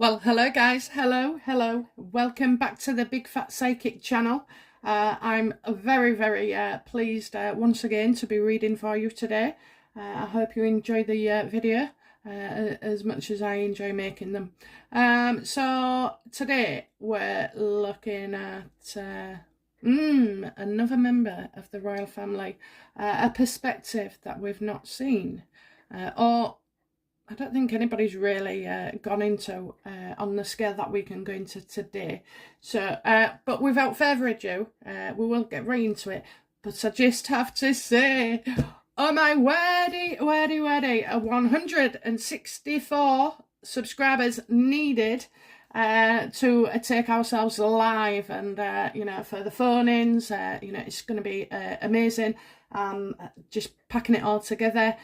Well, hello guys, hello. Welcome back to the Big Fat Psychic channel. I'm very pleased once again to be reading for you today. I hope you enjoy the video as much as I enjoy making them. So today we're looking at another member of the royal family, a perspective that we've not seen, or I don't think anybody's really gone into on the scale that we can go into today. So, but without further ado, we will get right into it. But I just have to say, oh my wordy, 164 subscribers needed to take ourselves live, and for the phone-ins, it's going to be amazing. Just packing it all together,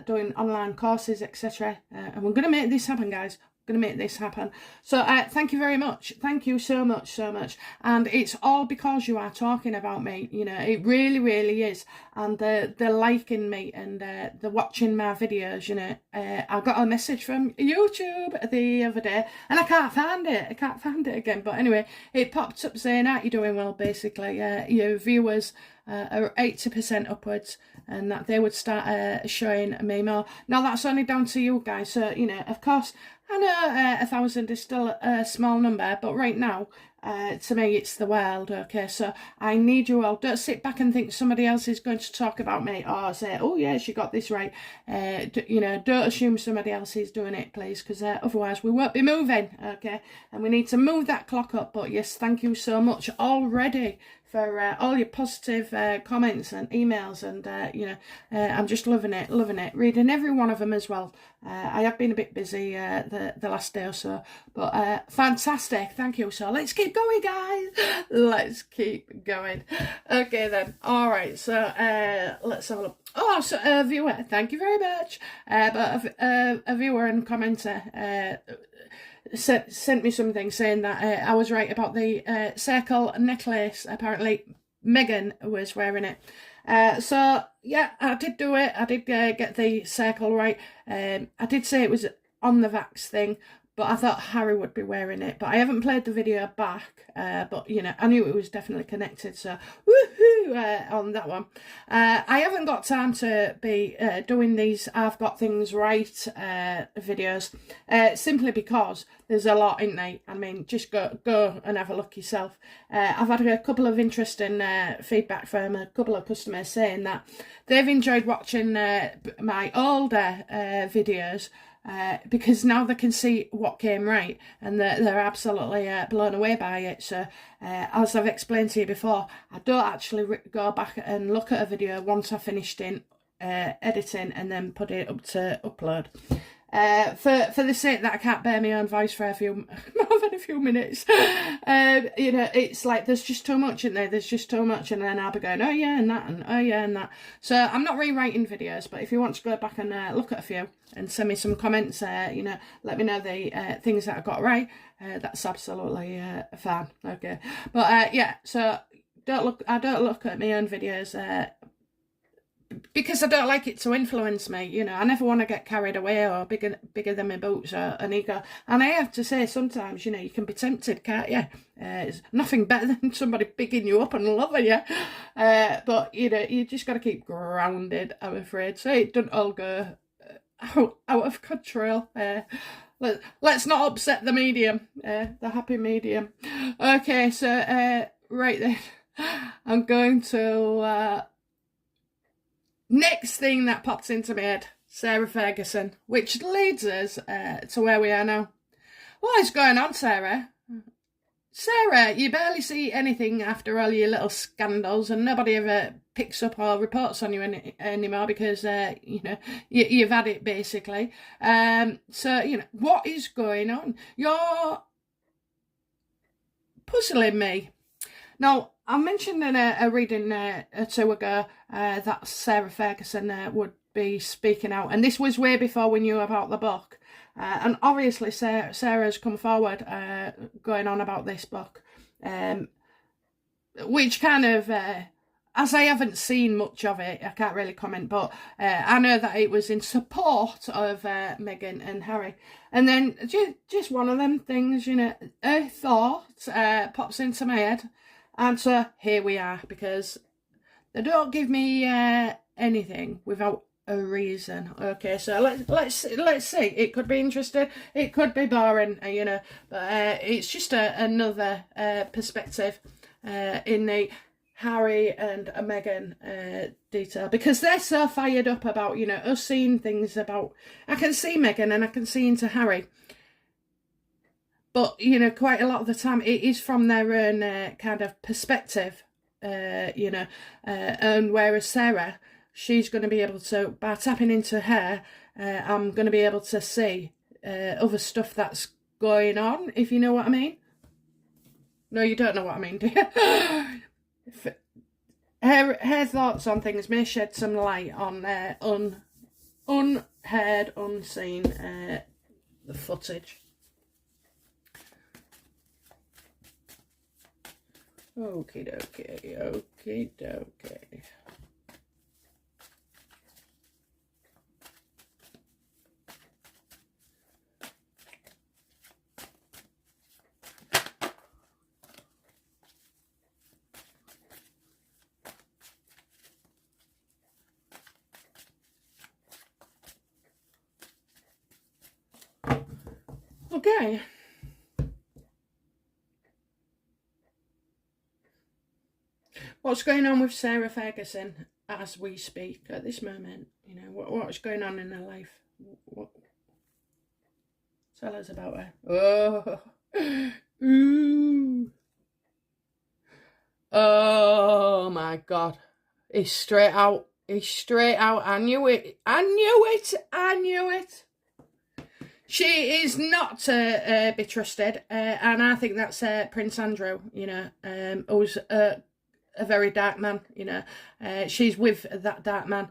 doing online courses, etc. And we're going to make this happen, guys. Going to make this happen. So thank you very much. Thank you so much. And it's all because you are talking about me. It really is. And they're liking me, and they're watching my videos. I got a message from YouTube the other day, and I can't find it again. But anyway, it popped up saying, "Aren't you doing well?" Basically, your viewers are 80% upwards, and that they would start showing me more. Now that's only down to you guys. So of course, I know 1,000 is still a small number, but right now, to me, it's the world, okay? So I need you all. Don't sit back and think somebody else is going to talk about me or say, oh, yes, you got this right. Don't assume somebody else is doing it, please, because otherwise we won't be moving, okay? And we need to move that clock up. But yes, thank you so much already for all your positive comments and emails, and I'm just loving it, reading every one of them as well. I have been a bit busy the last day or so, but fantastic, thank you. So let's keep going, guys. Let's keep going. Okay then. All right, so let's have a look. Oh, so a viewer, thank you very much. But a viewer and commenter sent me something saying that I was right about the circle necklace. Apparently Meghan was wearing it. So yeah, I did do it. I did get the circle right. I did say it was on the Vax thing, but I thought Harry would be wearing it. But I haven't played the video back. But I knew it was definitely connected. So woohoo on that one. I haven't got time to be doing these I've got things right videos, simply because there's a lot, isn't there? I mean, just go and have a look yourself. I've had a couple of interesting feedback from a couple of customers saying that they've enjoyed watching my older videos, because now they can see what came right, and they're absolutely blown away by it. So as I've explained to you before, I don't actually go back and look at a video once I've finished editing and then put it up to upload. For the sake that I can't bear my own voice for more than a few minutes. It's like there's just too much in there. There's just too much, and then I'll be going, oh yeah, and that, and oh yeah, and that. So I'm not rewriting videos, but if you want to go back and look at a few and send me some comments, let me know the things that I got right. That's absolutely fine. Okay, but yeah. So I don't look at my own videos. Because I don't like it to influence me, I never want to get carried away or bigger than my boots or an ego. And I have to say, sometimes, you can be tempted, can't you? It's nothing better than somebody bigging you up and loving you. But, you just got to keep grounded, I'm afraid. So it doesn't all go out of control. Let's not upset the medium, the happy medium. Okay, so, right then, I'm going to... next thing that pops into my head, Sarah Ferguson, which leads us to where we are now. What is going on, Sarah? Sarah, you barely see anything after all your little scandals, and nobody ever picks up or reports on you anymore because, you've had it, basically. So, what is going on? You're puzzling me. Now, I mentioned in a reading or two ago that Sarah Ferguson would be speaking out, and this was way before we knew about the book. And obviously Sarah's come forward going on about this book, which kind of as I haven't seen much of it, I can't really comment, but I know that it was in support of Meghan and Harry. And then just one of them things, you know, a thought pops into my head. And so here we are, because they don't give me anything without a reason. Okay, so let's see. It could be interesting, it could be boring, you know, but it's just another perspective in the Harry and Meghan detail, because they're so fired up about, you know, us seeing things about, I can see Meghan and I can see into Harry, but, you know, quite a lot of the time it is from their own kind of perspective, you know, and whereas Sarah, she's going to be able to, by tapping into her, I'm going to be able to see other stuff that's going on, if you know what I mean. No, you don't know what I mean, do you? Her thoughts on things may shed some light on unheard, unseen the footage. Okie dokie, okie dokie. Okay. What's going on with Sarah Ferguson as we speak at this moment? You know, what's going on in her life? What? Tell us about her. Oh, ooh. Oh my God! It's straight out. It's straight out. I knew it. I knew it. I knew it. She is not to be trusted, and I think that's Prince Andrew, you know, who's a very dark man, you know. She's with that dark man.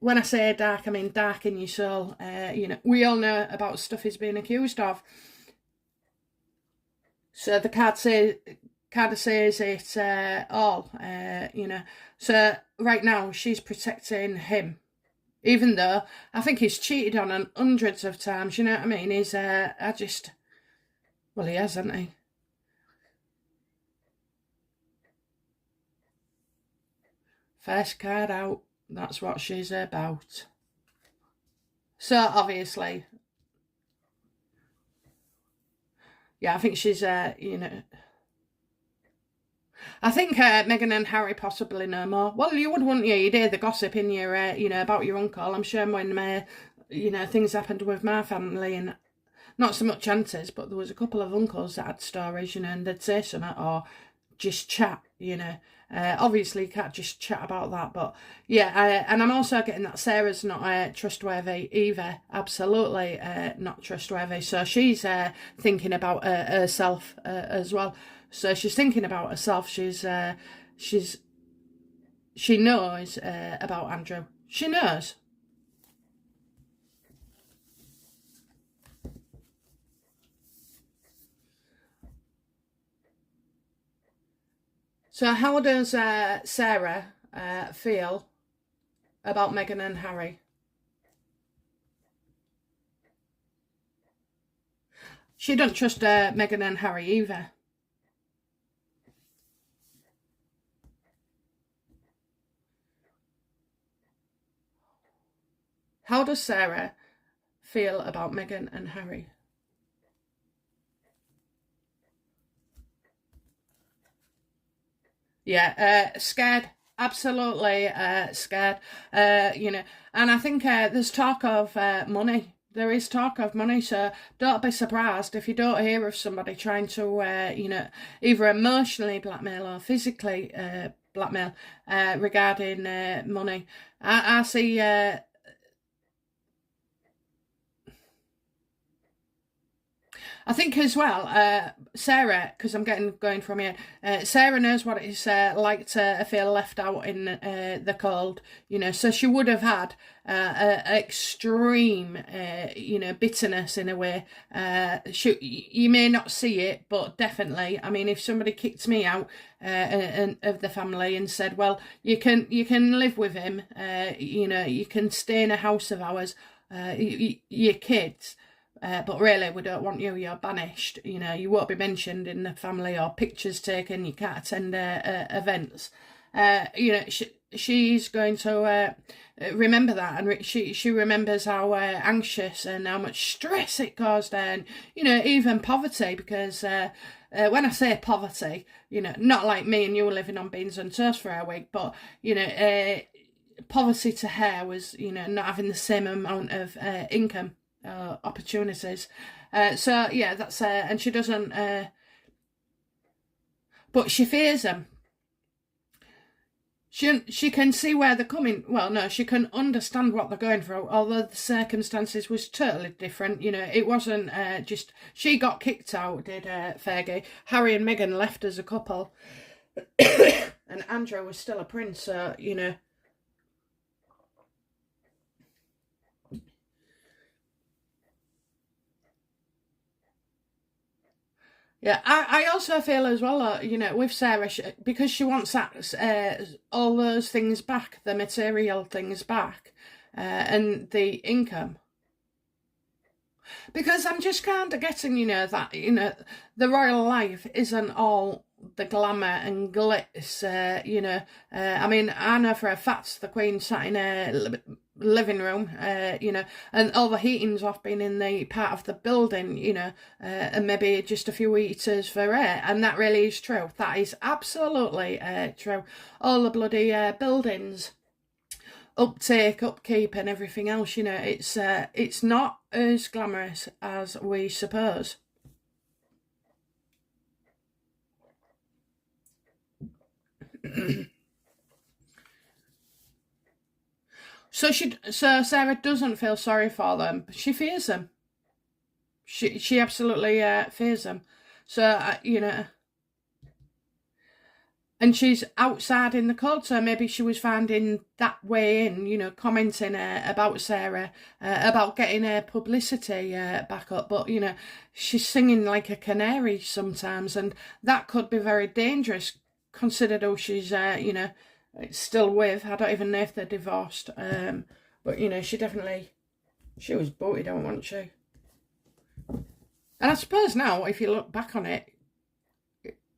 When I say dark, I mean dark in your soul. You know, we all know about stuff he's being accused of. So the card kind of says it all, you know. So right now she's protecting him. Even though I think he's cheated on her hundreds of times, you know what I mean? He's, well, he has, hasn't he? First card out, that's what she's about. So, obviously, yeah, I think she's, you know, I think Meghan and Harry possibly know more. Well, you would, wouldn't you? You'd hear the gossip in your, you know, about your uncle. I'm sure when, you know, things happened with my family, and not so much aunties, but there was a couple of uncles that had stories, you know, and they'd say something or just chat, you know. Obviously, you can't just chat about that, but yeah, and I'm also getting that Sarah's not trustworthy either. Absolutely not trustworthy. So she's thinking about herself as well. So she's thinking about herself. She knows about Andrew. She knows. So how does Sarah feel about Meghan and Harry? She don't trust Meghan and Harry either. How does Sarah feel about Meghan and Harry? Yeah, scared. Absolutely scared. You know, and I think there's talk of money. There is talk of money, so don't be surprised if you don't hear of somebody trying to, you know, either emotionally blackmail or physically blackmail regarding money. I see. I think as well, Sarah, because I'm going from here, Sarah knows what it's like to feel left out in the cold, you know, so she would have had extreme, you know, bitterness in a way. You may not see it, but definitely, I mean, if somebody kicked me out of the family and said, well, you can live with him, you know, you can stay in a house of ours, your kids, but really we don't want you, you're banished, you know, you won't be mentioned in the family or pictures taken, you can't attend events, you know, she's going to remember that, and she remembers how anxious and how much stress it caused her, and you know, even poverty, because when I say poverty, you know, not like me and you living on beans and toast for a week, but you know, poverty to her was, you know, not having the same amount of income opportunities. So yeah, that's and she doesn't, but she fears them. She can see where they're coming. Well, no, she can understand what they're going through, although the circumstances was totally different. You know, it wasn't just she got kicked out, did Fergie. Harry and Meghan left as a couple, and Andrew was still a prince. So you know. Yeah, I also feel as well, you know, with Sarah, because she wants that, all those things back, the material things back, and the income. Because I'm just kind of getting, you know, that, you know, the royal life isn't all the glamour and glitz, you know. I mean, I know for a fact the Queen sat in a living room, you know, and all the heating's off being in the part of the building, you know, and maybe just a few heaters for air, and that really is true. That is absolutely true. All the bloody buildings, upkeep and everything else, you know, it's not as glamorous as we suppose. So Sarah doesn't feel sorry for them. She fears them. She absolutely fears them. So you know, and she's outside in the cold. So maybe she was finding that way in, you know, commenting about Sarah, about getting her publicity back up. But you know, she's singing like a canary sometimes, and that could be very dangerous. Considered who she's, you know, still with. I don't even know if they're divorced. But you know, she was booted out, wasn't she? And I suppose now, if you look back on it,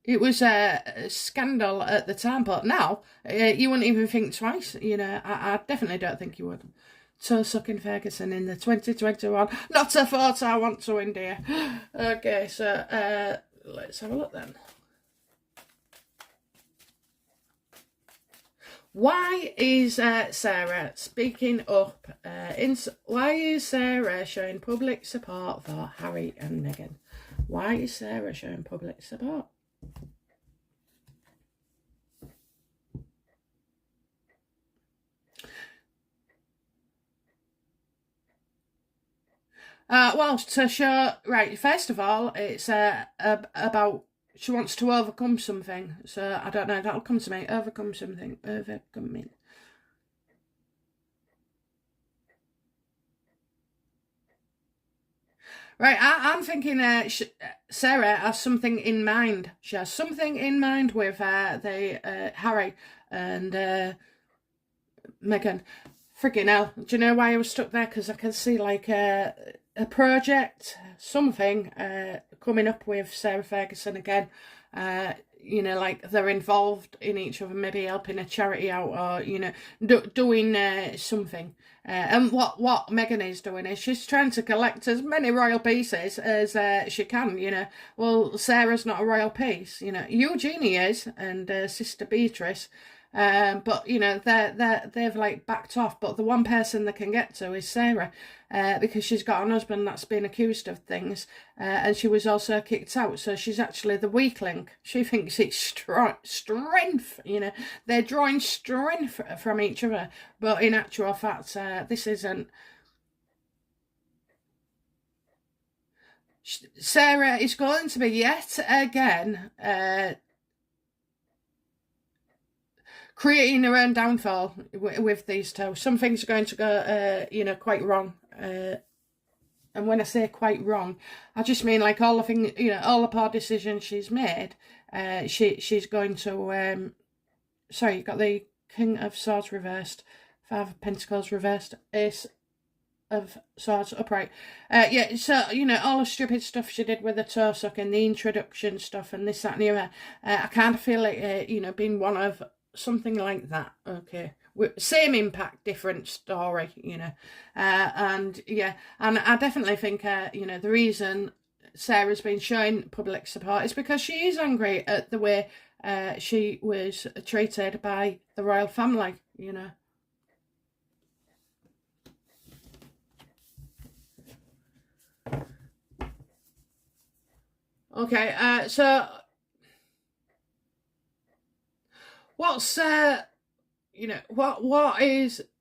it was a scandal at the time, but now you wouldn't even think twice. You know, I definitely don't think you would. Toe sucking Ferguson in the 2021. Not a photo I want to in, dear. Okay, so let's have a look then. Why is Sarah speaking up? Why is Sarah showing public support for Harry and Meghan? Why is Sarah showing public support? Well, to show, right, first of all, it's about she wants to overcome something. So, I don't know, that'll come to me. Overcome something. Overcoming. Right, I'm thinking Sarah has something in mind. She has something in mind with the Harry and Meghan. Freaking hell. Do you know why I was stuck there? Because I can see like a project, something coming up with Sarah Ferguson again. You know, like they're involved in each other, maybe helping a charity out, or you know, doing something. And what Meghan is doing is she's trying to collect as many royal pieces as she can. You know, well, Sarah's not a royal piece. You know, Eugenie is, and Sister Beatrice. But you know, they've like backed off. But the one person they can get to is Sarah, because she's got an husband that's been accused of things, and she was also kicked out. So she's actually the weak link. She thinks it's strength. You know, they're drawing strength from each other, but in actual fact, this isn't. Sarah is going to be yet again creating her own downfall with these two. Some things are going to go, quite wrong. And when I say quite wrong, I just mean like all the things, all the poor decisions she's made. She's going to. Sorry, you got the King of Swords reversed, Five of Pentacles reversed, Ace of Swords upright. So all the stupid stuff she did with the toe sucking, the introduction stuff, and this, that, and the other. I kind of feel like being one of something like that. Okay, same impact, different story. And I definitely think the reason Sarah's been showing public support is because she is angry at the way she was treated by the royal family. Okay, so what's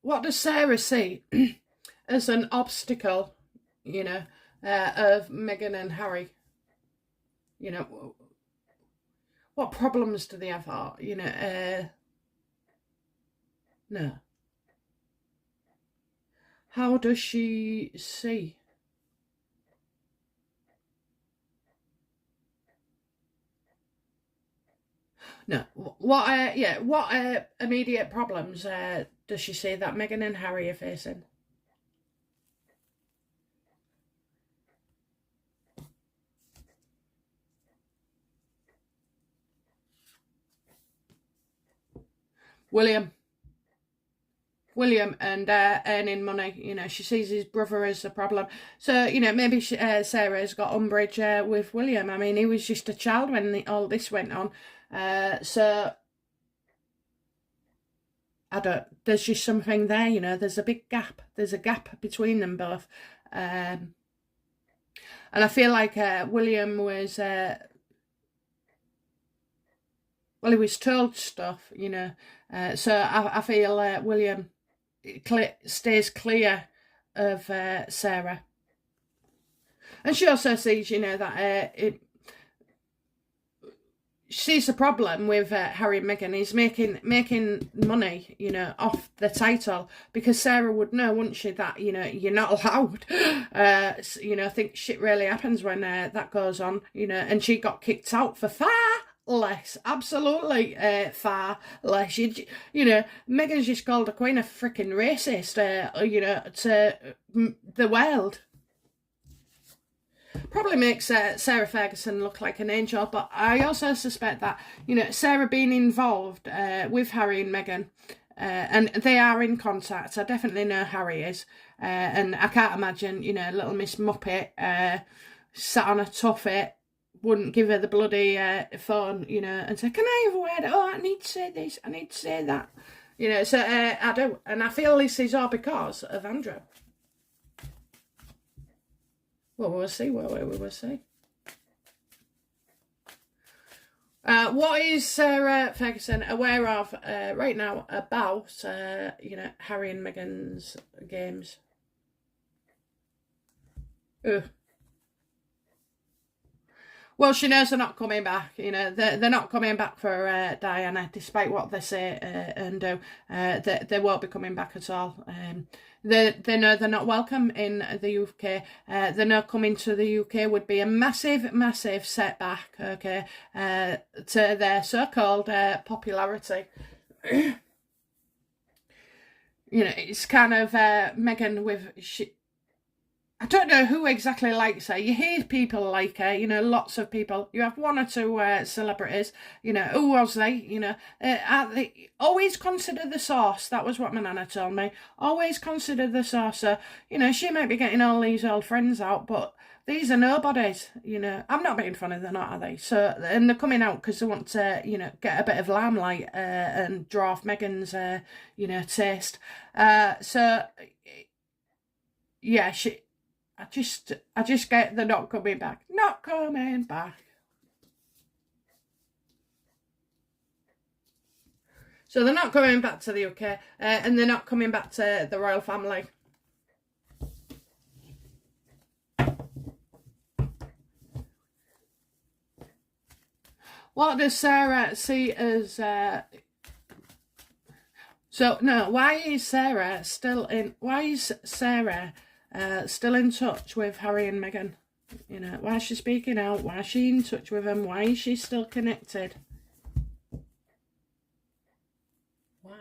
what does Sarah see as an obstacle, of Meghan and Harry? What problems do they have? No. How does she see? No. What immediate problems does she see that Meghan and Harry are facing? William and earning money. She sees his brother as a problem. So, maybe Sarah's got umbrage with William. I mean, he was just a child when all this went on. So, there's just something there, there's a big gap. There's a gap between them both. And I feel like William was, he was told stuff, so I feel William stays clear of Sarah. And she also sees, that she sees the problem with Harry and Meghan. He's making money, off the title, because Sarah would know, wouldn't she, that, you're not allowed. I think shit really happens when that goes on, and she got kicked out for far less, absolutely far less. Meghan's just called the Queen a freaking racist, to the world. Probably makes Sarah Ferguson look like an angel, but I also suspect that, Sarah being involved with Harry and Meghan, and they are in contact. I definitely know Harry is, and I can't imagine, little Miss Muppet sat on a tuffet, wouldn't give her the bloody phone, and say, can I have a word? Oh, I need to say this, I need to say that. So I do. And I feel this is all because of Andrew. Well, we'll see. We'll see. What is Sarah Ferguson aware of right now about, Harry and Meghan's games? Ugh. Well, she knows they're not coming back. They're not coming back for Diana, despite what they say and do. They won't be coming back at all. They know they're not welcome in the UK. They know coming to the UK would be a massive, massive setback, okay, to their so-called popularity. It's kind of Meghan with... I don't know who exactly likes her. You hear people like her, lots of people. You have one or two celebrities, who was they, always consider the source. That was what my nana told me. Always consider the source. So, she might be getting all these old friends out, but these are nobodies, I'm not being funny, they're not, are they? So, and they're coming out because they want to, get a bit of limelight and draw off Meghan's, taste. So, yeah, I just get the not coming back. Not coming back. So they're not coming back to the UK, and they're not coming back to the royal family. What does Sarah see as... So, no, why is Sarah still in touch with Harry and Meghan? You know, why is she speaking out? Why is she in touch with them? Why is she still connected? Why?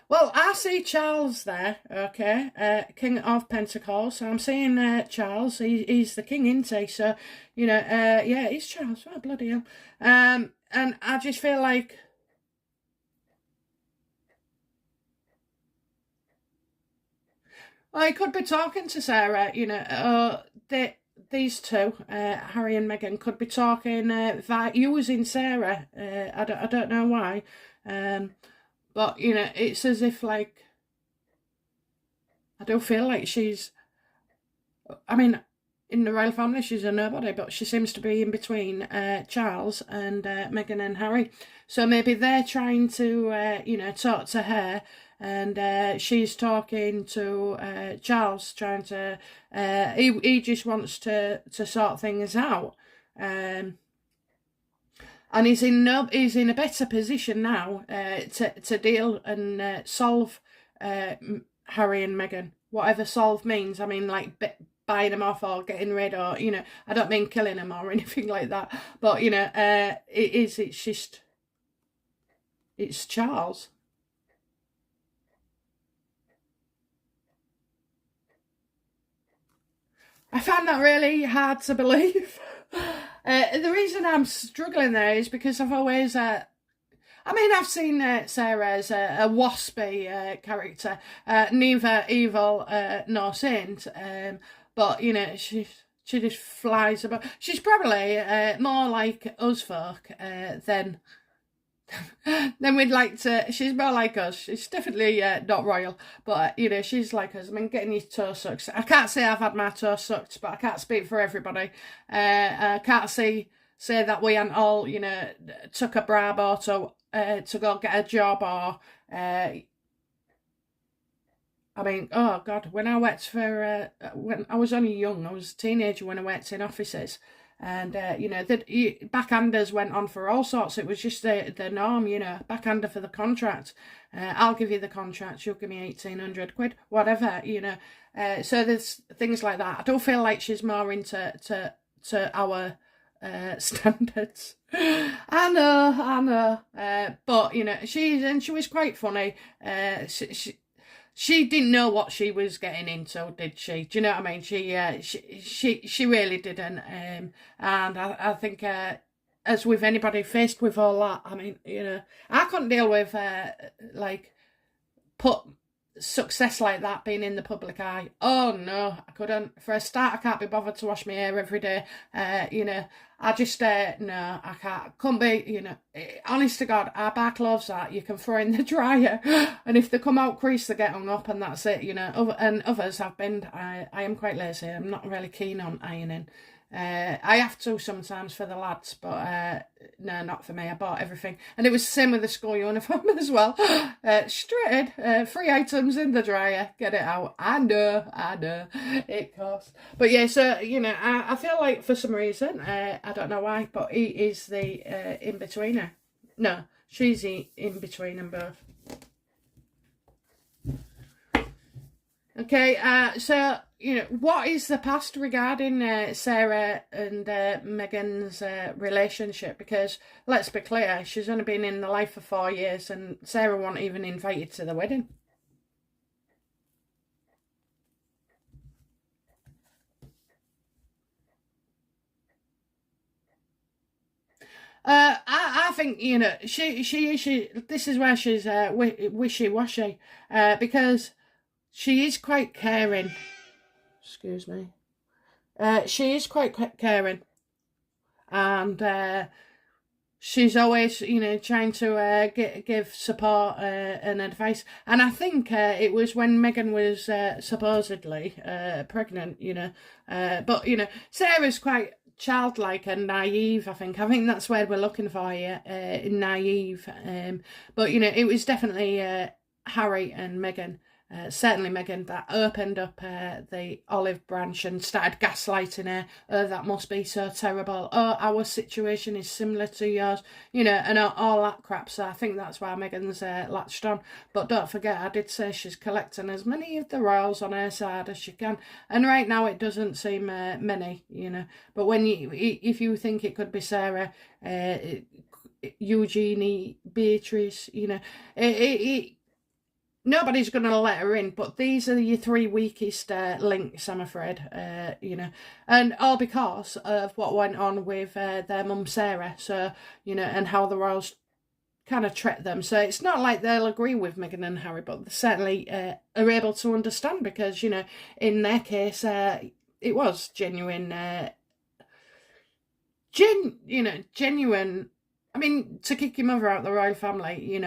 Well, I see Charles there, okay, King of Pentacles. So I'm seeing Charles. He's the king, isn't he? So, you know, yeah, he's Charles. Oh, bloody hell. And I just feel like... Well, he could be talking to Sarah, you know, these two, Harry and Meghan, could be talking using Sarah. I don't know why. But, you know, it's as if, like, I don't feel like she's... I mean, in the royal family, she's a nobody, but she seems to be in between Charles and Meghan and Harry. So maybe they're trying to, you know, talk to her, and she's talking to Charles, trying to... he just wants to sort things out. And he's in a better position now to deal and solve Harry and Meghan. Whatever solve means. I mean, like buying them off or getting rid, or, you know, I don't mean killing them or anything like that. But, you know, it's Charles. I found that really hard to believe. The reason I'm struggling there is because I've always... I mean, I've seen Sarah as a waspy character, neither evil nor saint, but, you know, she just flies about. She's probably more like us folk than we'd like to... She's more like us. She's definitely not royal, but, you know, she's like us. I mean, getting your toe sucked. I can't say I've had my toe sucked, but I can't speak for everybody. I can't say that we ain't all, you know, took a Bravo to go get a job, or... I mean, oh God, when I worked for... when I was only young, I was a teenager when I worked in offices. And, you know, backhanders went on for all sorts. It was just the norm, you know, backhander for the contract. I'll give you the contract, you'll give me 1,800 quid, whatever, you know. So there's things like that. I don't feel like she's more into our standards. I know. But, you know, she was quite funny. She didn't know what she was getting into, did she? Do you know what I mean? She really didn't. And I think, as with anybody faced with all that, I mean, you know, I couldn't deal with, like, success like that being in the public eye. Oh no, I couldn't. For a start, I can't be bothered to wash my hair every day. You know, I just no, I can't. Couldn't be. You know, honest to God, I buy clothes that you can throw in the dryer, and if they come out creased, they get hung up, and that's it. You know, and others have been. I am quite lazy. I'm not really keen on ironing. I have to sometimes for the lads, but no, not for me. I bought everything, and it was the same with the school uniform as well. Straight in, 3 items in the dryer, get it out. I know, it costs. But yeah, so, you know, I feel like for some reason, I don't know why, but he is the in-betweener. No, she's the in-between them both. Okay, so, you know, what is the past regarding Sarah and Meghan's relationship? Because, let's be clear, she's only been in the life for 4 years, and Sarah wasn't even invited to the wedding. I think, you know, she this is where she's wishy-washy, because she is quite caring. Excuse me. She is quite caring, and she's always, you know, trying to give support and advice. And I think it was when Meghan was supposedly pregnant, you know. But, you know, Sarah's quite childlike and naive, I think. I think that's where we're looking for here, naive. But, you know, it was definitely Harry and Meghan certainly Meghan, that opened up the olive branch and started gaslighting her. Oh, that must be so terrible. Oh, our situation is similar to yours, and all that crap. So I think that's why Meghan's latched on. But don't forget, I did say she's collecting as many of the royals on her side as she can. And right now it doesn't seem many, But if you think it could be Sarah, Eugenie, Beatrice, nobody's going to let her in, but these are your three weakest links, I'm afraid, and all because of what went on with their mum Sarah, so, and how the royals kind of treat them. So it's not like they'll agree with Meghan and Harry, but they certainly are able to understand because, in their case, it was genuine, genuine. I mean, to kick your mother out of the royal family,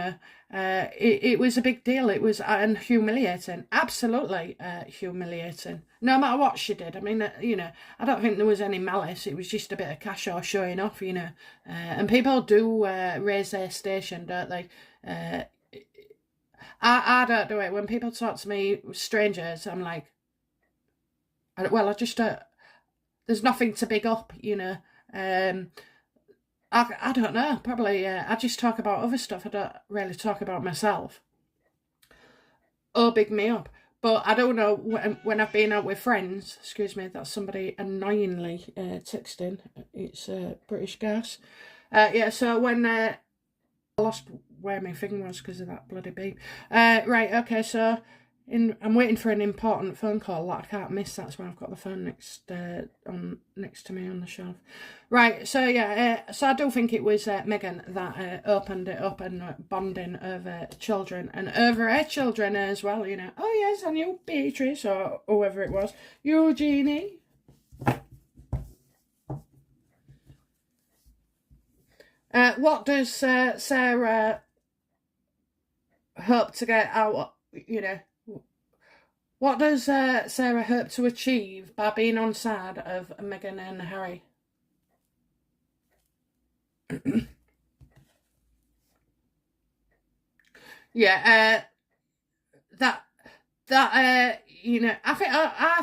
it was a big deal. It was and humiliating, absolutely humiliating. No matter what she did. I mean, I don't think there was any malice. It was just a bit of cash or showing off, And people do raise their station, don't they? I don't do it. When people talk to me, strangers, I'm like, I just don't. There's nothing to big up, I don't know, probably I just talk about other stuff. I don't really talk about myself. Oh, big me up. But I don't know, when I've been out with friends, excuse me, that's somebody annoyingly texting. It's British Gas. So when I lost where my thing was because of that bloody beep. Right, okay, so I'm waiting for an important phone call that I can't miss. That's why I've got the phone next to me on the shelf. Right, so so I do think it was Meghan that opened it up and bonding over children and over her children as well. Oh yes, I knew Beatrice or whoever it was, Eugenie. What does Sarah hope to get out? What does Sarah hope to achieve by being on side of Meghan and Harry? I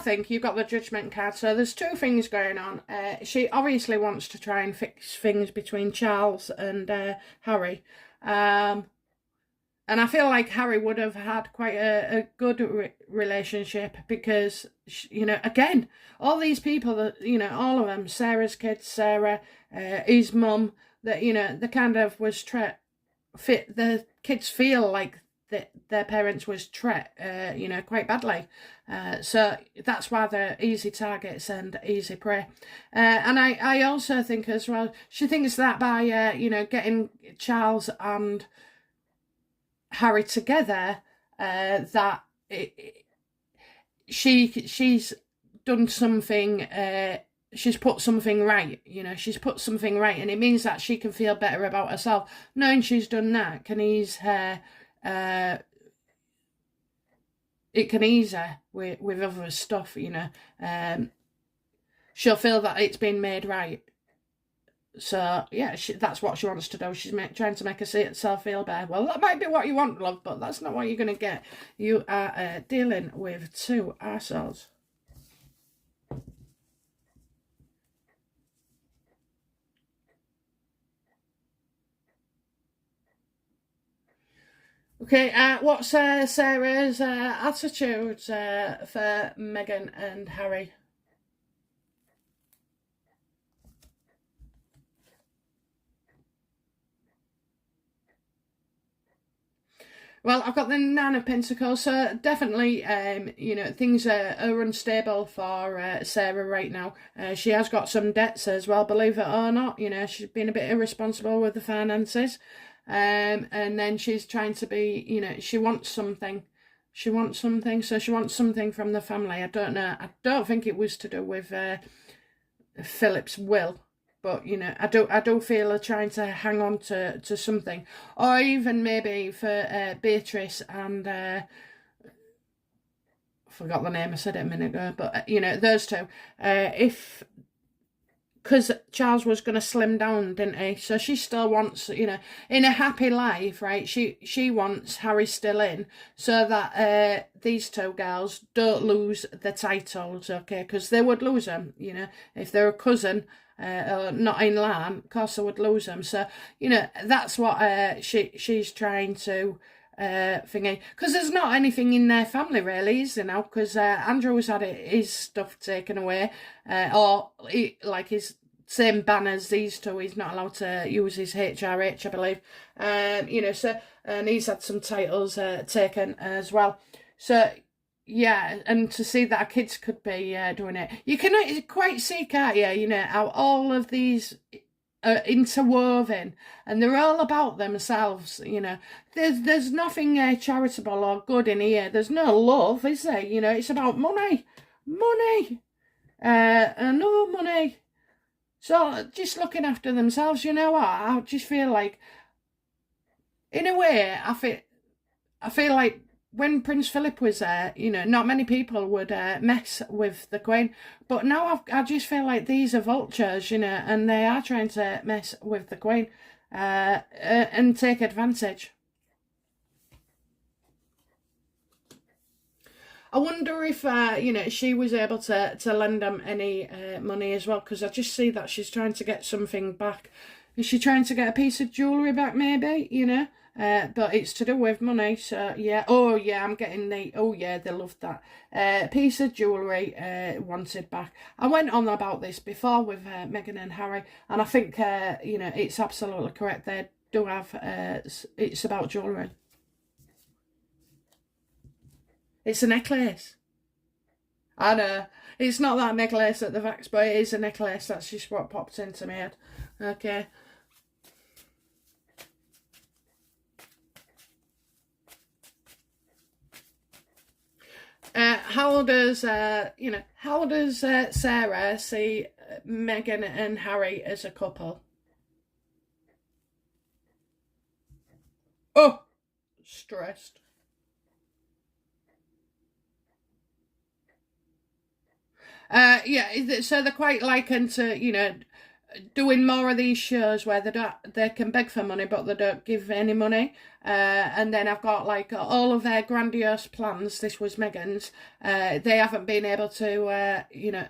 think you've got the judgment card. So there's two things going on. She obviously wants to try and fix things between Charles and Harry. And I feel like Harry would have had quite a good relationship because, again, all these people that, all of them, Sarah's kids, Sarah, his mum, that, the kind of was the kids feel like their parents was quite badly. So that's why they're easy targets and easy prey. And I also think as well, she thinks that by, getting Charles and Harry together, that she's done something, she's put something right, she's put something right, and it means that she can feel better about herself. Knowing she's done that can ease her, it can ease her with other stuff, she'll feel that it's been made right. So, that's what she wants to do. She's trying to make herself feel better. Well, that might be what you want, love, but that's not what you're going to get. You are dealing with two arseholes. Okay, what's Sarah's attitude for Meghan and Harry? Well, I've got the Nine of Pentacles, so definitely, things are unstable for Sarah right now. She has got some debts as well, believe it or not. She's been a bit irresponsible with the finances. And then she's trying to be, she wants something. She wants something, so she wants something from the family. I don't know. I don't think it was to do with Philip's will. But, I do feel her trying to hang on to something. Or even maybe for Beatrice and, I forgot the name, I said it a minute ago. But, those two. If because Charles was going to slim down, didn't he? So she still wants, you know, in a happy life, right? She wants Harry still in, so that these two girls don't lose the titles, okay? Because they would lose them, you know, if they're a cousin. Or not in line, of course I would lose them. So, you know, that's what she's trying to thingy. Because there's not anything in their family, really, is there now? Because Andrew's had his stuff taken away. Like his same banners, these two, he's not allowed to use his HRH, I believe. You know, so, and he's had some titles taken as well. So, yeah, and to see that our kids could be doing it. You can quite see, can't you, you know, how all of these are interwoven and they're all about themselves, you know. There's nothing charitable or good in here. There's no love, is there? You know, it's about money. Money. Another money. So, just looking after themselves, you know what? I just feel like, in a way, I feel like when Prince Philip was there, you know, not many people would mess with the Queen. But now I just feel like these are vultures, you know, and they are trying to mess with the Queen and take advantage. I wonder if, you know, she was able to lend them any money as well, because I just see that she's trying to get something back. Is she trying to get a piece of jewellery back, maybe, you know? But it's to do with money, so yeah. Oh yeah, I'm getting the, oh yeah, they loved that. Piece of jewellery wanted back. I went on about this before with Meghan and Harry, and I think, you know, it's absolutely correct. They do have, it's about jewellery. It's a necklace. I know. It's not that necklace at the Vax, but it is a necklace. That's just what popped into my head. Okay. How does you know, how does Sarah see Meghan and Harry as a couple? Oh, stressed. Yeah, so they're quite likened to, you know, doing more of these shows where they can beg for money but they don't give any money. And then I've got like all of their grandiose plans. This was Meghan's. They haven't been able to, you know.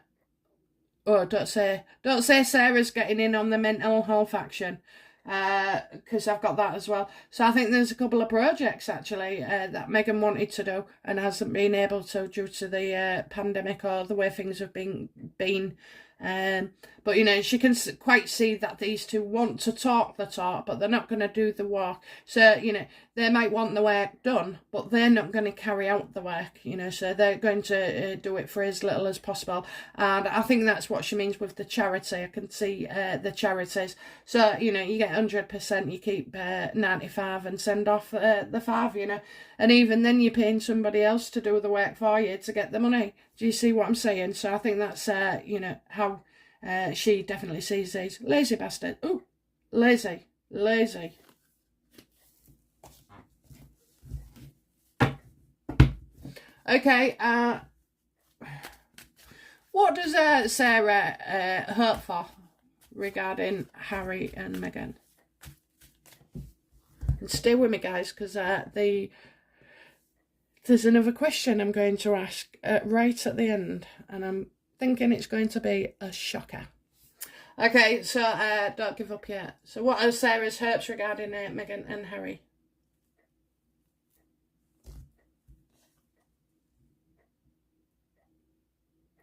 Oh, don't say Sarah's getting in on the mental health action, because I've got that as well. So I think there's a couple of projects actually that Meghan wanted to do and hasn't been able to due to the pandemic or the way things have been. But you know, she can quite see that these two want to talk the talk, but they're not going to do the work. So you know, they might want the work done, but they're not going to carry out the work. You know, so they're going to do it for as little as possible. And I think that's what she means with the charity. I can see the charities. So you know, you get 100%, you keep 95, and send off the 5. You know, and even then you're paying somebody else to do the work for you to get the money. Do you see what I'm saying? So I think that's you know, how she definitely sees these. Lazy bastard. Ooh, lazy. Okay, what does Sarah hope for regarding Harry and Meghan? And stay with me, guys, because there's another question I'm going to ask right at the end, and I'm thinking it's going to be a shocker. Okay, so don't give up yet. So what are Sarah's hopes regarding Meghan and Harry?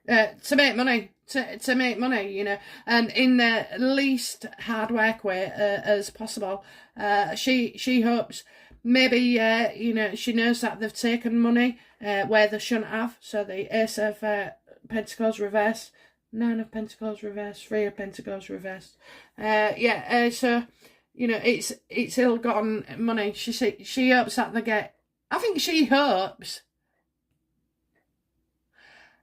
To make money, to make money, you know, and in the least hard work way as possible. She hopes maybe, you know, she knows that they've taken money where they shouldn't have. So the Ace of Pentacles reverse, 9 of Pentacles reverse, 3 of Pentacles reverse. So you know, it's ill-gotten money. She hopes that they get. I think she hopes.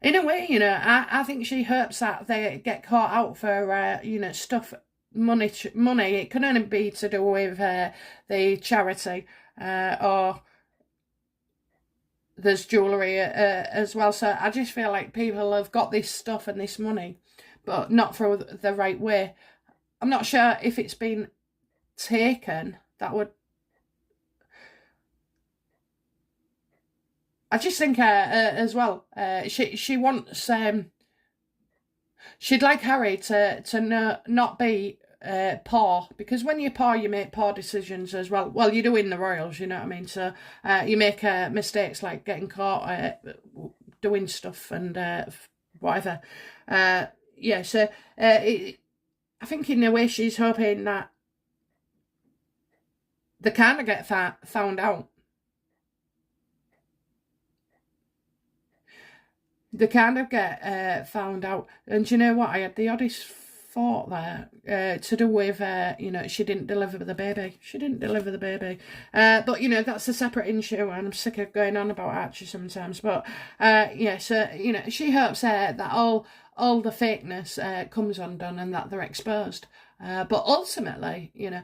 In a way, you know, I think she hopes that they get caught out for, you know, stuff, money. It can only be to do with the charity, or there's jewellery as well. So I just feel like people have got this stuff and this money, but not through the right way. I'm not sure if it's been taken. That would... I just think as well, she wants... she'd like Harry to not be poor, because when you're poor, you make poor decisions as well. Well, you do in the royals, you know what I mean? So you make mistakes like getting caught doing stuff and whatever. Yeah, so I think in a way she's hoping that they kind of get found out. They kind of get found out. And you know what? I had the oddest thought there to do with, you know, she didn't deliver the baby. She didn't deliver the baby. But, you know, that's a separate issue, and I'm sick of going on about Archie sometimes. But, yeah, so, you know, she hopes that all the fakeness comes undone and that they're exposed. But ultimately, you know,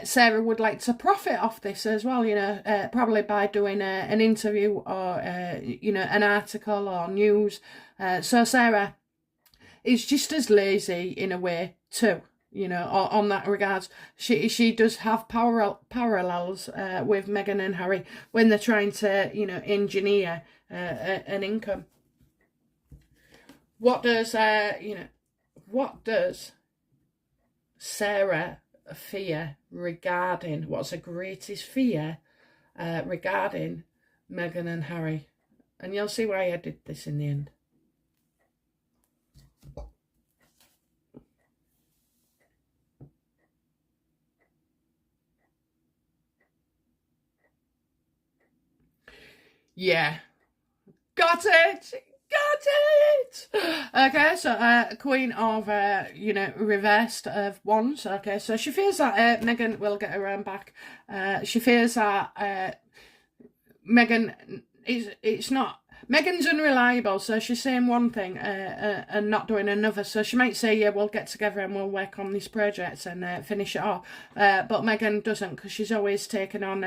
Sarah would like to profit off this as well, you know, probably by doing an interview or, you know, an article or news. So Sarah is just as lazy in a way too, you know, on that regards. She does have parallels with Meghan and Harry when they're trying to, you know, engineer an income. What does, you know, what does Sarah fear regarding, what's her greatest fear regarding Meghan and Harry? And you'll see why I did this in the end. Yeah, got it. Got it! Okay, so Queen of, you know, reversed of wands. Okay, so she fears that Meghan will get her own back. She fears that Meghan, it's not... Meghan's unreliable, so she's saying one thing and not doing another. So she might say, yeah, we'll get together and we'll work on this project and finish it off. But Meghan doesn't, because she's always taken on,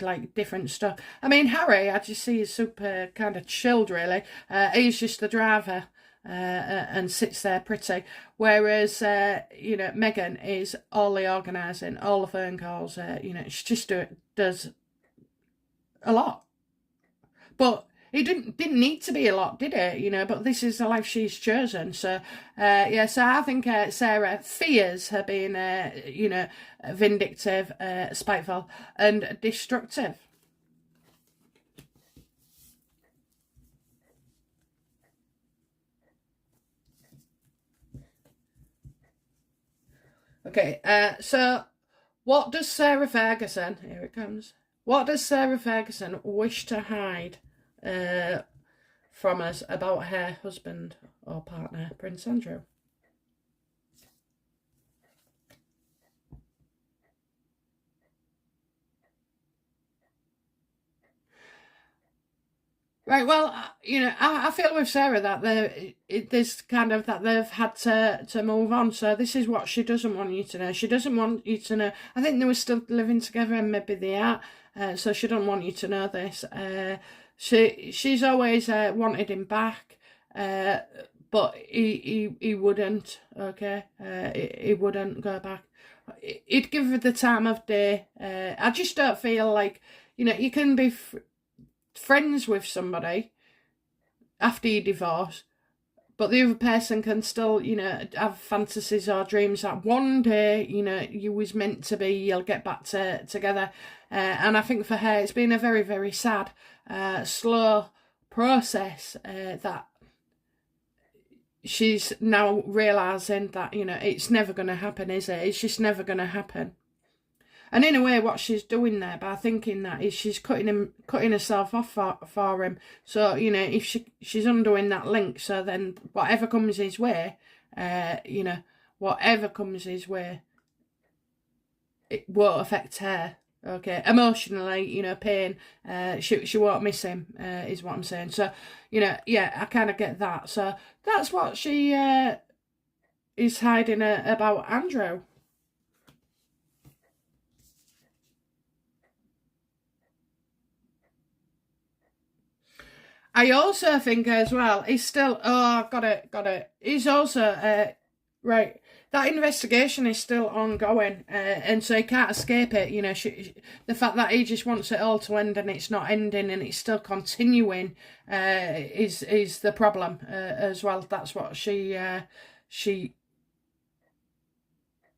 like, different stuff. I mean, Harry, I just see is super kind of chilled, really. He's just the driver and sits there pretty. Whereas, you know, Meghan is all the organising, all the phone calls. You know, she just does a lot. But it didn't need to be a lot, did it? You know, but this is the life she's chosen. So, yeah, so I think Sarah fears her being, you know, vindictive, spiteful and destructive. Okay, so what does Sarah Ferguson, here it comes, what does Sarah Ferguson wish to hide from us about her husband or partner, Prince Andrew? Right, well, you know, I feel with Sarah that there's kind of that they've had to move on. So this is what she doesn't want you to know. She doesn't want you to know. I think they were still living together, and maybe they are. So she don't want you to know this. She's always wanted him back, but he wouldn't. Okay, he wouldn't go back. He'd give her the time of day. I just don't feel like, you know, you can be friends with somebody after you divorce, but the other person can still, you know, have fantasies or dreams that one day, you know, you was meant to be, you'll get back together. And I think for her, it's been a very, very sad, slow process that she's now realising that, you know, it's never going to happen, is it? It's just never going to happen. And in a way, what she's doing there by thinking that is she's cutting herself off for him. So, you know, if she's undoing that link, so then whatever comes his way, you know, whatever comes his way, it won't affect her. Okay, emotionally, you know, pain, she won't miss him, is what I'm saying. So, you know, yeah, I kind of get that. So that's what she is hiding about Andrew. I also think as well, he's still, oh, got it. He's also, right, that investigation is still ongoing, and so he can't escape it. You know, the fact that he just wants it all to end and it's not ending and it's still continuing, is the problem, as well. That's what she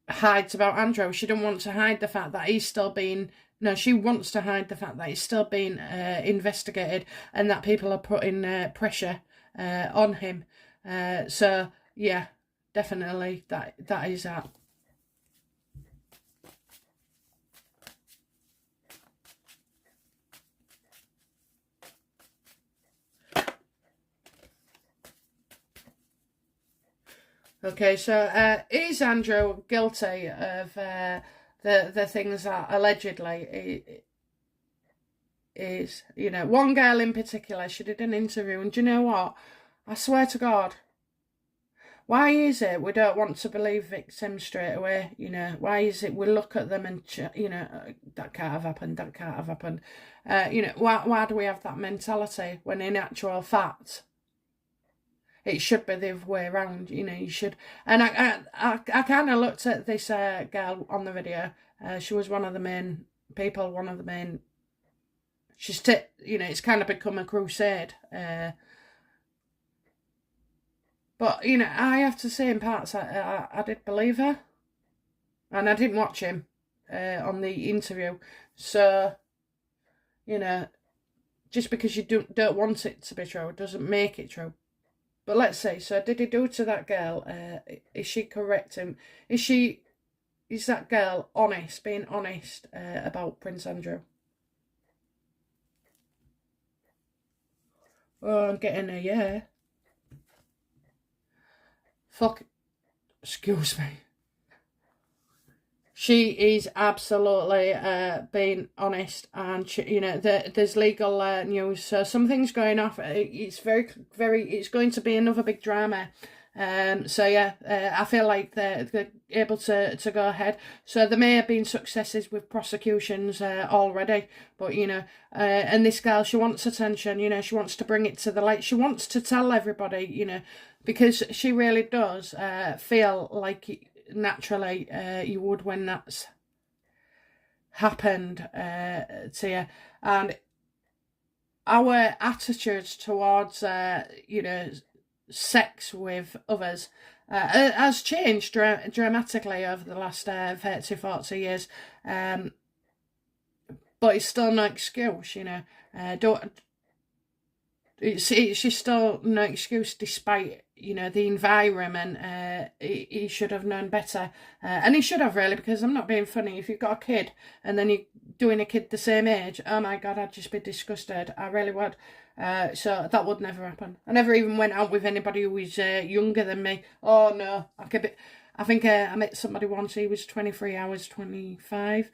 hides about Andrew. She don't want to hide the fact that he's still being, no, she wants to hide the fact that he's still being investigated and that people are putting pressure on him. So yeah, definitely that is that. Okay, so is Andrew guilty of the things that allegedly is, you know, one girl in particular, she did an interview, and do you know what? I swear to God, why is it we don't want to believe victims straight away? You know, why is it we look at them and, you know, that can't have happened, that can't have happened. You know, why do we have that mentality when in actual fact, it should be the other way around, you know, you should. And I kind of looked at this girl on the video. She was one of the main people, she's, you know, it's kind of become a crusade. But, you know, I have to say in parts, I did believe her. And I didn't watch him on the interview. So, you know, just because you don't want it to be true doesn't make it true. But let's see, so did he do to that girl? Is she correcting? Is that girl honest, being honest about Prince Andrew? Oh, I'm getting a yeah. Fuck, excuse me. She is absolutely being honest, and she, you know, there's legal news, so something's going off. It's it's going to be another big drama. So yeah, I feel like they're able to go ahead. So there may have been successes with prosecutions already, but you know, and this girl, she wants attention. You know, she wants to bring it to the light. She wants to tell everybody. You know, because she really does feel like naturally you would when that's happened to you, and our attitudes towards you know, sex with others has changed dramatically over the last 30, 40 years, but it's still no excuse, you know. She's still no excuse despite, you know, the environment. He should have known better, and he should have, really, because I'm not being funny. If you've got a kid and then you're doing a kid the same age, oh my God, I'd just be disgusted. I really would. So that would never happen. I never even went out with anybody who was younger than me. Oh no, I think I met somebody once. He was 23, I was 25,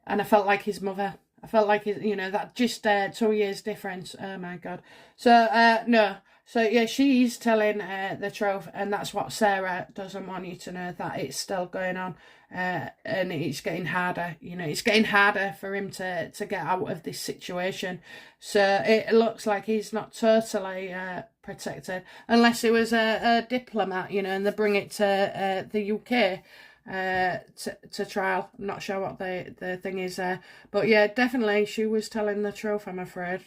and I felt like his mother. I felt like, you know, that just 2 years difference. Oh my God. So no. So yeah, she's telling the truth, and that's what Sarah doesn't want you to know, that it's still going on, and it's getting harder. You know, it's getting harder for him to get out of this situation. So it looks like he's not totally protected, unless he was a diplomat, you know, and they bring it to the UK. To trial. I'm not sure what the thing is there, but yeah, definitely she was telling the truth, I'm afraid.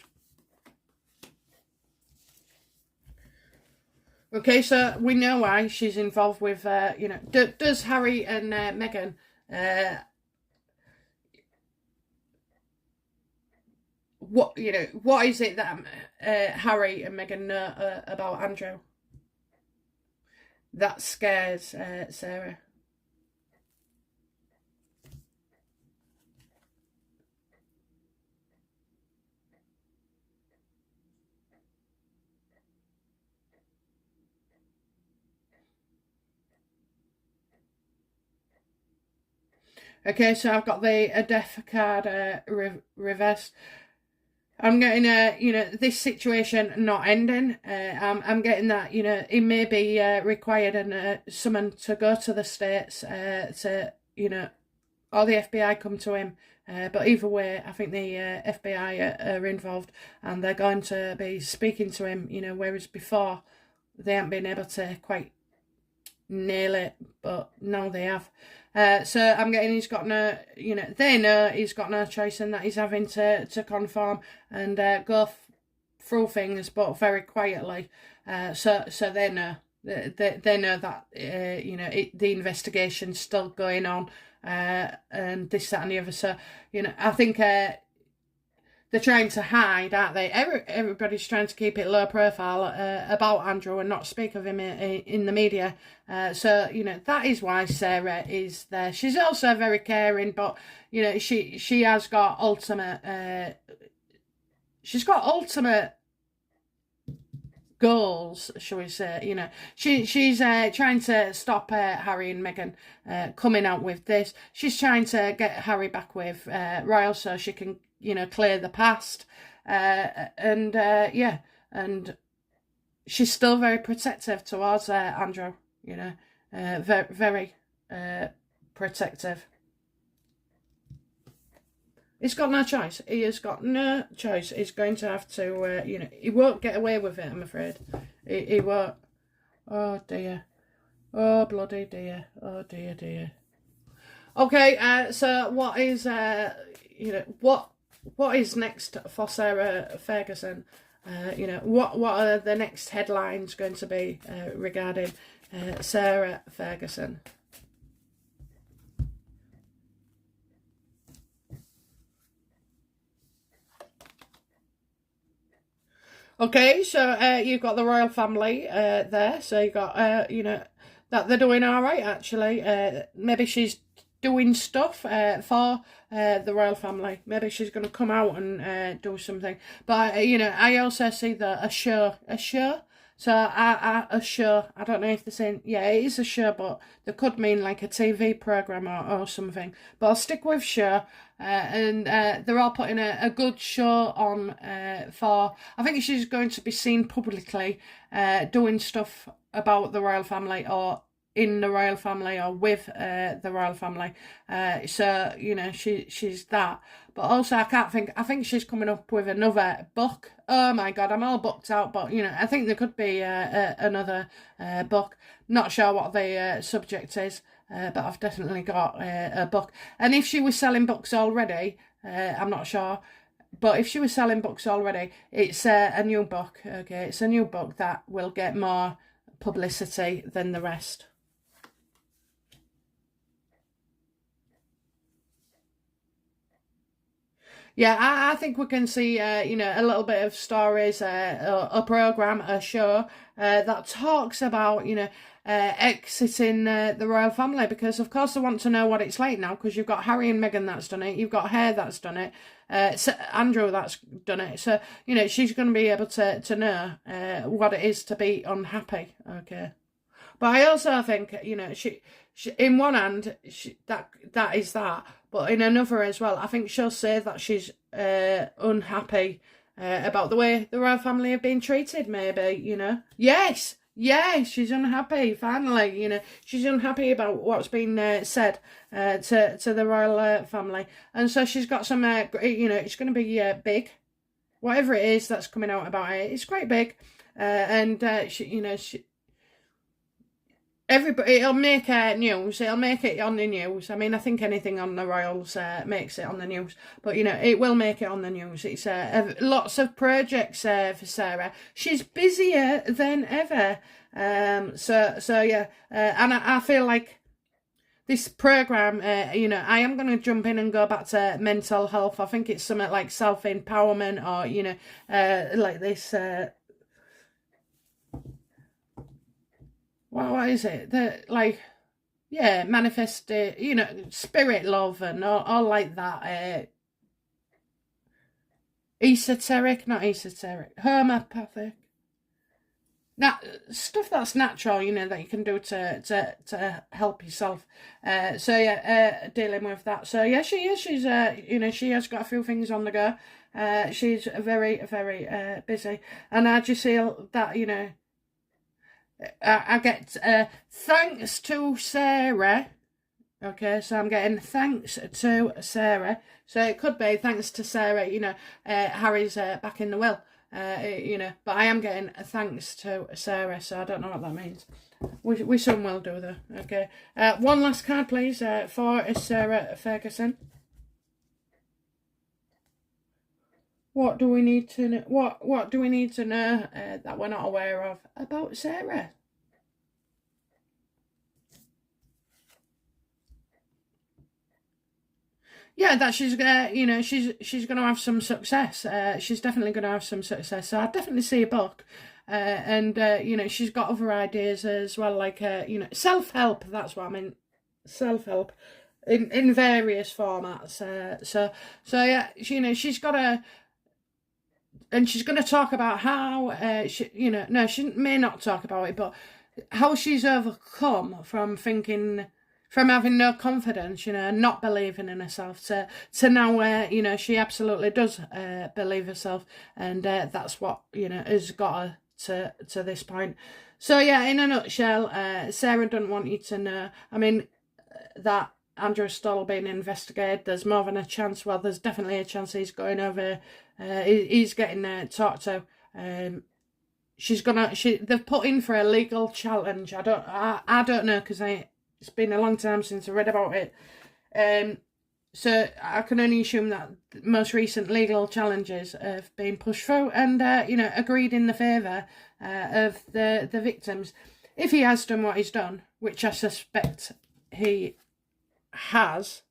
Okay, so we know why she's involved with, you know, does Harry and Meghan, what, you know, what is it that Harry and Meghan know about Andrew that scares Sarah? Okay, so I've got a death card reversed. I'm getting you know, this situation not ending. I'm getting that, you know, it may be required and summoned to go to the States to, you know, or the FBI come to him. But either way, I think the FBI are involved, and they're going to be speaking to him, whereas before they haven't been able to quite nail it, but now they have. So I'm getting he's got no, they know he's got no choice and that he's having to conform and go through things, but very quietly. So they know. They know that the investigation's still going on, and this, that, and the other. So I think they're trying to hide, aren't they? Everybody's trying to keep it low profile about Andrew and not speak of him in the media. So that is why Sarah is there. She's also very caring, but she has got ultimate. She's got ultimate goals, shall we say. She's trying to stop Harry and Meghan coming out with this. She's trying to get Harry back with Royal so she can clear the past, and she's still very protective towards Andrew, very, very protective. He's got no choice. He has got no choice. He's going to have to, he won't get away with it, I'm afraid. He won't. Oh, dear. Oh, bloody dear. Oh, dear, dear. Okay, so what is, what is next for Sarah Ferguson? What are the next headlines going to be regarding Sarah Ferguson? Okay, so you've got the royal family there. So you've got, that they're doing all right, actually. Maybe she's doing stuff for the royal family. Maybe she's going to come out and do something. But, I also see a show. So a show, I don't know if they're saying, yeah, it is a show, but they could mean like a TV programme or something. But I'll stick with show. And they're all putting a good show on for, I think she's going to be seen publicly doing stuff about the royal family or in the royal family or with the royal family. So, she's that. But also I think she's coming up with another book. Oh my God, I'm all booked out. But, I think there could be another book. Not sure what the subject is. But I've definitely got a book. And if she was selling books already, I'm not sure. But if she was selling books already, it's a new book. Okay, it's a new book that will get more publicity than the rest. Yeah, I think we can see, a little bit of stories, a programme, a show that talks about, exiting the royal family, because of course they want to know what it's like now, because you've got Harry and Meghan that's done it, you've got Harry that's done it, Andrew that's done it, so, she's going to be able to know what it is to be unhappy, okay. But I also think, she in one hand, that is that, but in another as well, I think she'll say that she's unhappy about the way the royal family have been treated, maybe, Yes, she's unhappy, finally, she's unhappy about what's been said to the royal family. And so she's got some, it's going to be big. Whatever it is that's coming out about it, it's quite big. And, everybody, it'll make news. It'll make it on the news. I mean, I think anything on the royals makes it on the news. But, it will make it on the news. It's lots of projects for Sarah. She's busier than ever. So yeah. And I feel like this programme, I am going to jump in and go back to mental health. I think it's something like self-empowerment or, like this... what is it? Manifest, spirit love and all like that. Esoteric, not esoteric, homeopathic. Now, stuff that's natural, that you can do to help yourself. So yeah, dealing with that. So yeah, she is. She's she has got a few things on the go. She's very, very busy, and I just feel that I get thanks to Sarah Okay, so I'm getting thanks to Sarah. So it could be thanks to Sarah, Harry's back in the will, but I am getting a thanks to Sarah, so I don't know what that means. We soon will do though. Okay, one last card, please, for Sarah Ferguson. What do we need to know? What do we need to know that we're not aware of about Sarah? Yeah, that she's gonna, she's gonna have some success. She's definitely gonna have some success. So I definitely see a book, and she's got other ideas as well, like self-help. That's what I mean, self-help, in various formats. So yeah, she's got a. And she's going to talk about how, she may not talk about it, but how she's overcome from having no confidence, not believing in herself, to now where, she absolutely does believe herself, and that's what, has got her to this point. So yeah, in a nutshell, Sarah doesn't want you to know, that Andrew's still being investigated. There's more than a chance, well, there's definitely a chance he's going over, he's getting talked to. They've put in for a legal challenge. I don't know, because it's been a long time since I read about it. So I can only assume that the most recent legal challenges have been pushed through and, agreed in the favour of the victims. If he has done what he's done, which I suspect he has,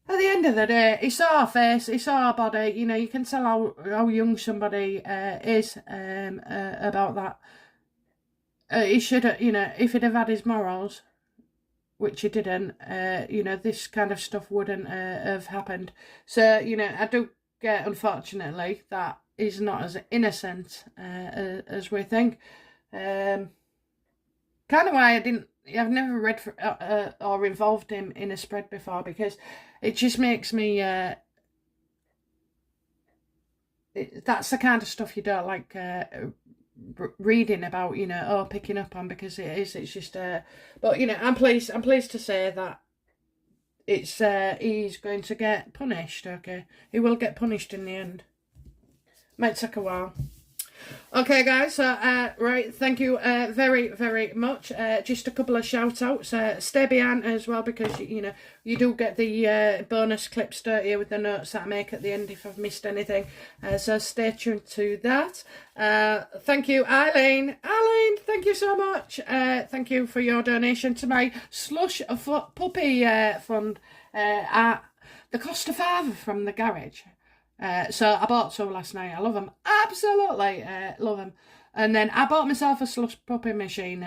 at the end of the day, he saw her face, he saw her body, you can tell how young somebody is about that. He should have, if he'd have had his morals, which he didn't, this kind of stuff wouldn't have happened. So, I do get, unfortunately, that he's not as innocent as we think. Kind of why I've never read or involved him in a spread before, because it just makes me, that's the kind of stuff you don't like reading about, or picking up on, because it's just, but, I'm pleased to say that it's, he's going to get punished, okay? He will get punished in the end. Might take a while. Okay, guys, so, right, thank you very, very much. Just a couple of shout-outs. Stay behind as well, because, you do get the bonus clips, don't you, with the notes that I make at the end if I've missed anything. So stay tuned to that. Thank you, Eileen. Eileen, thank you so much. Thank you for your donation to my Slush Puppy Fund. The cost of father from the garage. So I bought some last night. I love them. Absolutely love them. And then I bought myself a slush puppy machine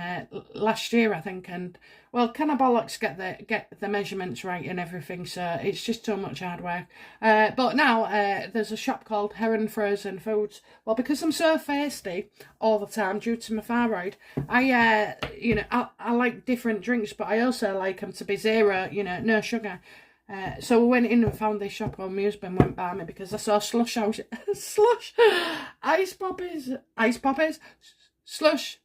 last year, I think. And, well, can I bollocks get the measurements right and everything? So it's just too much hard work. But now there's a shop called Heron Frozen Foods. Well, because I'm so thirsty all the time due to my thyroid, I like different drinks, but I also like them to be zero, no sugar. So we went in and found this shop while my husband went by me, because I saw slush ice poppies, slush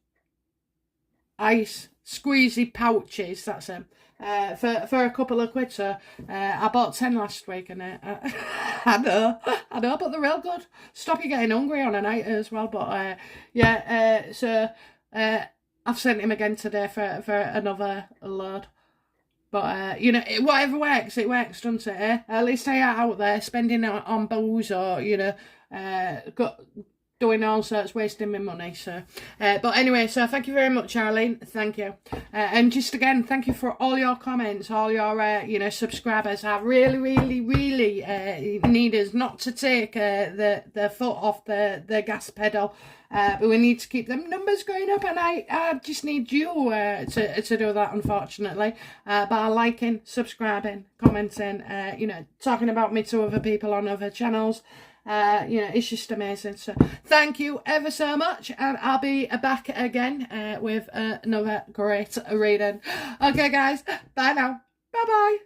ice squeezy pouches. That's them. For a couple of quid. So I bought 10 last week, and I know, but they're real good. Stop you getting hungry on a night as well. But so I've sent him again today for another load. But, whatever works, it works, doesn't it, eh? At least I am out there spending on booze or, doing all sorts, wasting my money. So, but anyway, so thank you very much, Arlene. Thank you. And just again, thank you for all your comments, all your, subscribers. I really, really, really need us not to take the foot off the gas pedal. But we need to keep them numbers going up, and I just need you to do that, unfortunately, by liking, subscribing, commenting, talking about me to other people on other channels. It's just amazing. So thank you ever so much, and I'll be back again with another great reading. Okay, guys, bye now. Bye bye.